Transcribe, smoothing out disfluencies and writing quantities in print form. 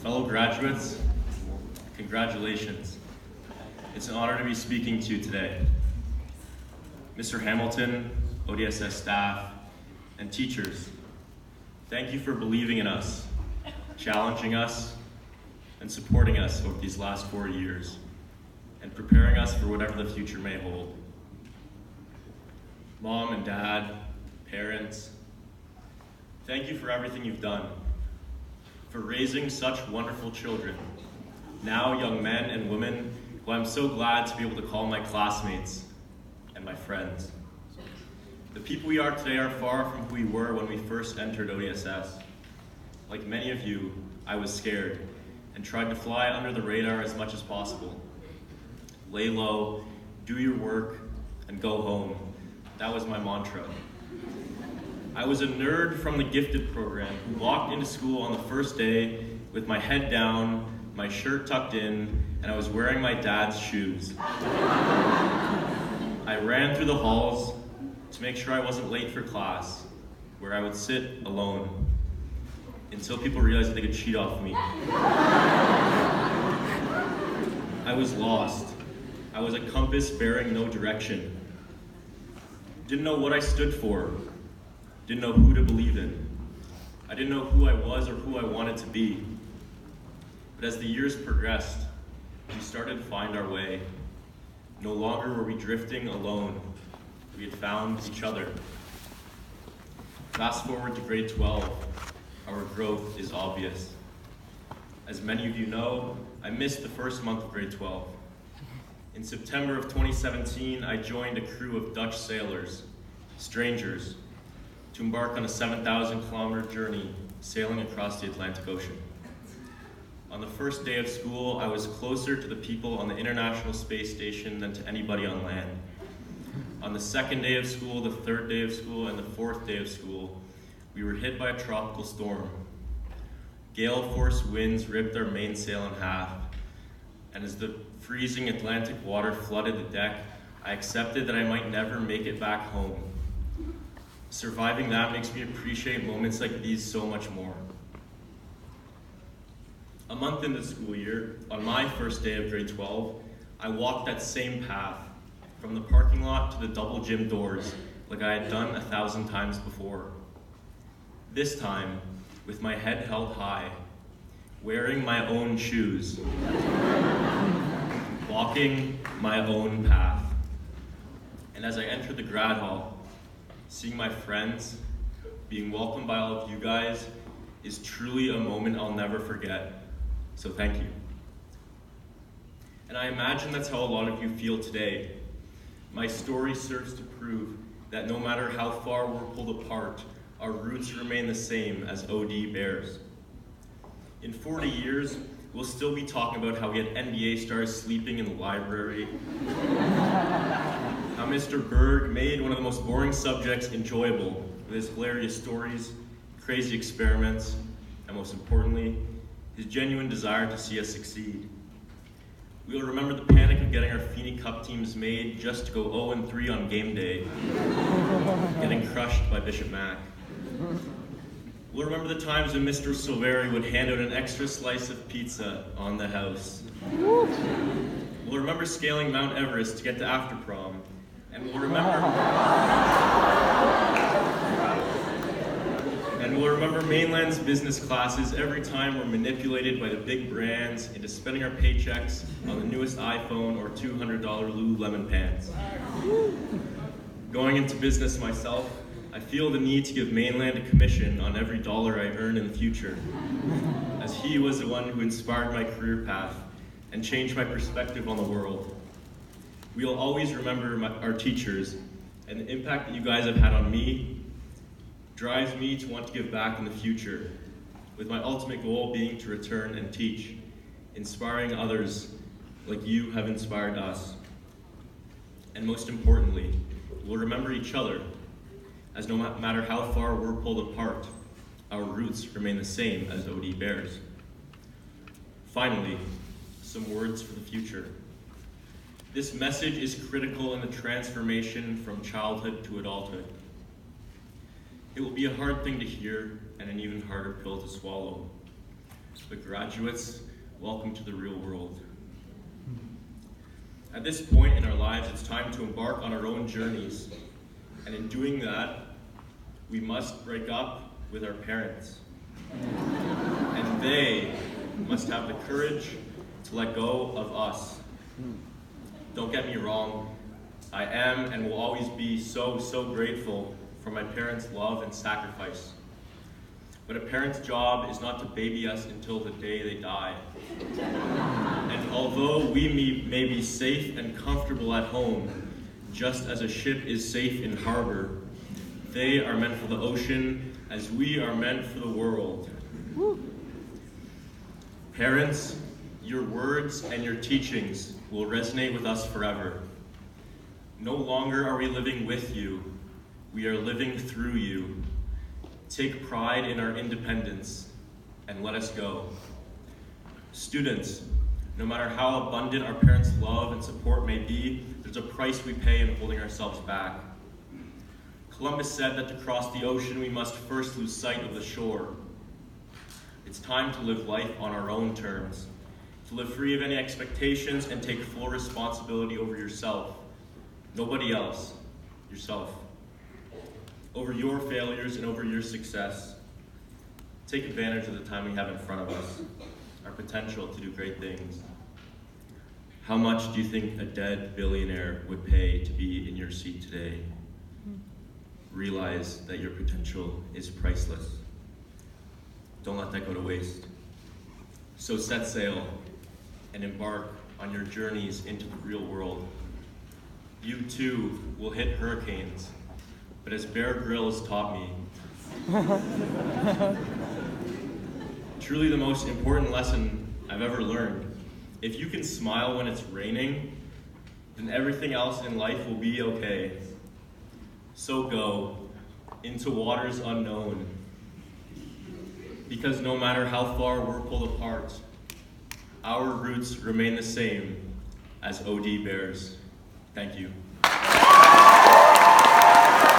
Fellow graduates, congratulations. It's an honor to be speaking to you today. Mr. Hamilton, ODSS staff, and teachers, thank you for believing in us, challenging us, and supporting us over these last 4 years, and preparing us for whatever the future may hold. Mom and dad, parents, thank you for everything you've done, for raising such wonderful children, now young men and women who I'm so glad to be able to call my classmates and my friends. The people we are today are far from who we were when we first entered ODSS. Like many of you, I was scared and tried to fly under the radar as much as possible. Lay low, do your work, and go home. That was my mantra. I was a nerd from the gifted program who walked into school on the first day with my head down, my shirt tucked in, and I was wearing my dad's shoes. I ran through the halls to make sure I wasn't late for class, where I would sit alone until people realized that they could cheat off me. I was lost. I was a compass bearing no direction. Didn't know what I stood for. Didn't know who to believe in. I didn't know who I was or who I wanted to be. But as the years progressed, we started to find our way. No longer were we drifting alone. We had found each other. Fast forward to grade 12, our growth is obvious. As many of you know, I missed the first month of grade 12. In September of 2017, I joined a crew of Dutch sailors, strangers, to embark on a 7,000-kilometer journey sailing across the Atlantic Ocean. On the first day of school, I was closer to the people on the International Space Station than to anybody on land. On the second day of school, the third day of school, and the fourth day of school, we were hit by a tropical storm. Gale force winds ripped our mainsail in half, and as the freezing Atlantic water flooded the deck, I accepted that I might never make it back home. Surviving that makes me appreciate moments like these so much more. A month into the school year, on my first day of grade 12, I walked that same path, from the parking lot to the double gym doors, like I had done 1,000 times before. This time, with my head held high, wearing my own shoes, walking my own path. And as I entered the grad hall, seeing my friends, being welcomed by all of you guys, is truly a moment I'll never forget. So thank you. And I imagine that's how a lot of you feel today. My story serves to prove that no matter how far we're pulled apart, our roots remain the same as OD bears. In 40 years, we'll still be talking about how we had NBA stars sleeping in the library, how Mr. Berg made one of the most boring subjects enjoyable with his hilarious stories, crazy experiments, and most importantly, his genuine desire to see us succeed. We'll remember the panic of getting our Feeney Cup teams made just to go 0-3 on game day, getting crushed by Bishop Mack. We'll remember the times when Mr. Silveri would hand out an extra slice of pizza on the house. We'll remember scaling Mount Everest to get to after prom, and we'll remember Mainland's business classes every time we're manipulated by the big brands into spending our paychecks on the newest iPhone or $200 Lululemon pants. Going into business myself, I feel the need to give Mainland a commission on every dollar I earn in the future, as he was the one who inspired my career path and changed my perspective on the world. We'll always remember our teachers, and the impact that you guys have had on me drives me to want to give back in the future, with my ultimate goal being to return and teach, inspiring others like you have inspired us. And most importantly, we'll remember each other, as no matter how far we're pulled apart, our roots remain the same as OD bears. Finally, some words for the future. This message is critical in the transformation from childhood to adulthood. It will be a hard thing to hear and an even harder pill to swallow. But graduates, welcome to the real world. At this point in our lives, it's time to embark on our own journeys. And in doing that, we must break up with our parents. And they must have the courage to let go of us. Don't get me wrong, I am and will always be so grateful for my parents' love and sacrifice. But a parent's job is not to baby us until the day they die. And although we may be safe and comfortable at home, just as a ship is safe in harbor, they are meant for the ocean as we are meant for the world. Parents, your words and your teachings will resonate with us forever. No longer are we living with you, we are living through you. Take pride in our independence and let us go. Students, no matter how abundant our parents' love and support may be, there's a price we pay in holding ourselves back. Columbus said that to cross the ocean, we must first lose sight of the shore. It's time to live life on our own terms, to live free of any expectations and take full responsibility over yourself. Nobody else, yourself. Over your failures and over your success. Take advantage of the time we have in front of us, our potential to do great things. How much do you think a dead billionaire would pay to be in your seat today? Realize that your potential is priceless. Don't let that go to waste. So set sail and embark on your journeys into the real world. You too will hit hurricanes, but as Bear Grylls taught me, truly the most important lesson I've ever learned, if you can smile when it's raining, then everything else in life will be okay. So go into waters unknown, because no matter how far we're pulled apart, our roots remain the same as OD Bears. Thank you.